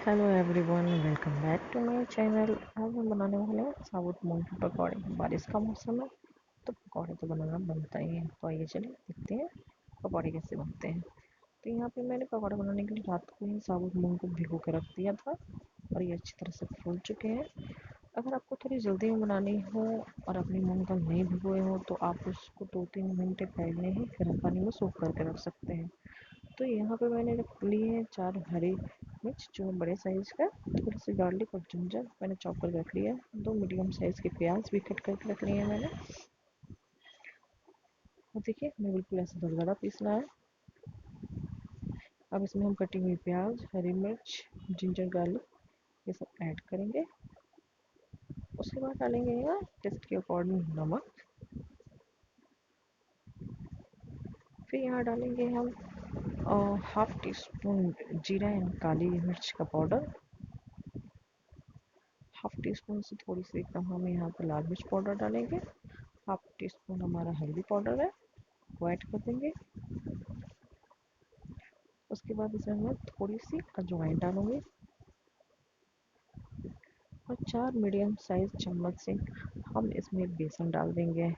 Hello everyone, welcome back to my channel. आज हम बनाने वाले हैं साबुत मूंग के पकौड़े। बारिश का मौसम है तो पकौड़े तो बनाना बनता ही है। तो आइए चलिए देखते हैं पकौड़े कैसे बनते हैं। तो यहाँ पे मैंने पकौड़े बनाने के लिए रात को ही साबुत मूंग को भिगो के रख दिया था और ये अच्छी तरह से फूल चुके हैं। अगर आपको थोड़ी जल्दी में बनानी हो और अपनी मूंग दाल नहीं भिगोए हो तो आप उसको 2-3 घंटे पहले ही गर्म पानी में सोख करके रख सकते हैं। तो यहाँ पे मैंने रख लिए हैं 4 हरी मिर्च जो बड़े साइज़ का, थोड़ी सी गार्लिक और जिंजर मैंने चॉप करके रख लिया है। 2 मीडियम साइज़ के प्याज भी कट करके रख लिए हैं मैंने। और देखिए हमें बिल्कुल ऐसे दरदरा पीसना है। अब इसमें हम कटी हुई प्याज, हरी मिर्च, जिंजर, गार्लिक ये सब ऐड करेंगे। उसके बाद डालेंगे यहाँ टेस्ट के अकॉर्डिंग नमक। फिर यहाँ डालेंगे हम हाफ टी स्पून जीरा एंड काली मिर्च का पाउडर। हाफ टी स्पून से थोड़ी सी कम हम यहाँ पर लाल मिर्च पाउडर डालेंगे। हाफ टी स्पून हमारा हल्दी पाउडर है, वो ऐड कर देंगे। उसके बाद इसमें मैं थोड़ी सी अजवाइन डालूंगी और 4 मीडियम साइज चम्मच से हम इसमें बेसन डाल देंगे।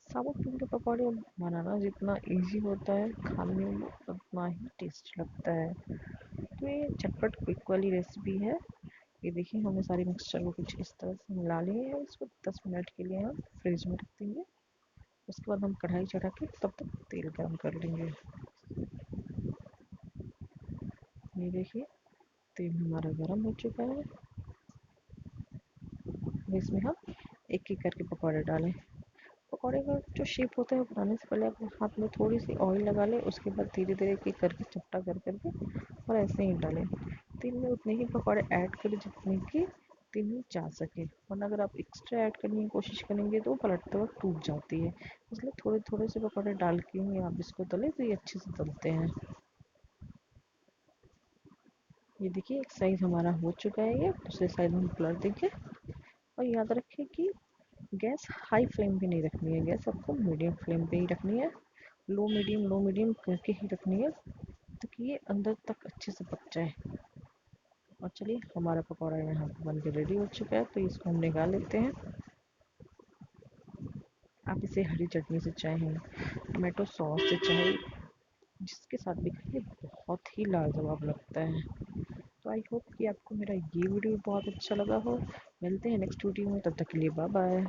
साबुत तिल के पकौड़े बनाना जितना इजी होता है, खाने में उतना ही टेस्ट लगता है। तो ये झटपट क्विक वाली रेसिपी है। ये देखिए हमने सारी मिक्सचर को कुछ इस तरह से मिला लिए हैं। इसको 10 मिनट के लिए हम फ्रिज में रख देंगे। उसके बाद हम कढ़ाई चढ़ा के तब तक तेल गर्म कर लेंगे। ये देखिए तेल हमारा गर्म हो चुका है। इसमें हम एक एक करके पकौड़े डालें। पकौड़े का जो शेप होता है बनाने से पहले अपने हाथ में थोड़ी सी ऑयल लगा लें। उसके बाद धीरे धीरे एक एक करके चपटा कर करके और ऐसे ही डालें। तेल में उतने ही पकौड़े ऐड करें जितने की तेल में जा सके, वरना अगर आप एक्स्ट्रा ऐड करने की कोशिश करेंगे तो पलटते वक्त टूट जाती है। इसलिए थोड़े थोड़े से पकौड़े डाल के ही आप इसको तलें तो ये अच्छे से तलते हैं। ये देखिए एक साइज़ हमारा हो चुका है, ये दूसरे साइड हम पलट देंगे। और याद रखें कि गैस हाई फ्लेम पे नहीं रखनी है, गैस आपको मीडियम फ्लेम पे ही रखनी है। लो मीडियम करके ही रखनी है ताकि ये अंदर तक अच्छे से पक जाए। और चलिए हमारा पकौड़ा यहाँ पे बन के रेडी हो चुका है, तो इसको हम निकाल लेते हैं। आप इसे हरी चटनी से चाहे टोमेटो सॉस से चाहे जिसके साथ भी खाइए बहुत ही लाजवाब लगता है। तो आई होप कि आपको मेरा ये वीडियो बहुत अच्छा लगा हो। मिलते हैं नेक्स्ट वीडियो में, तब तक के लिए बाय बाय।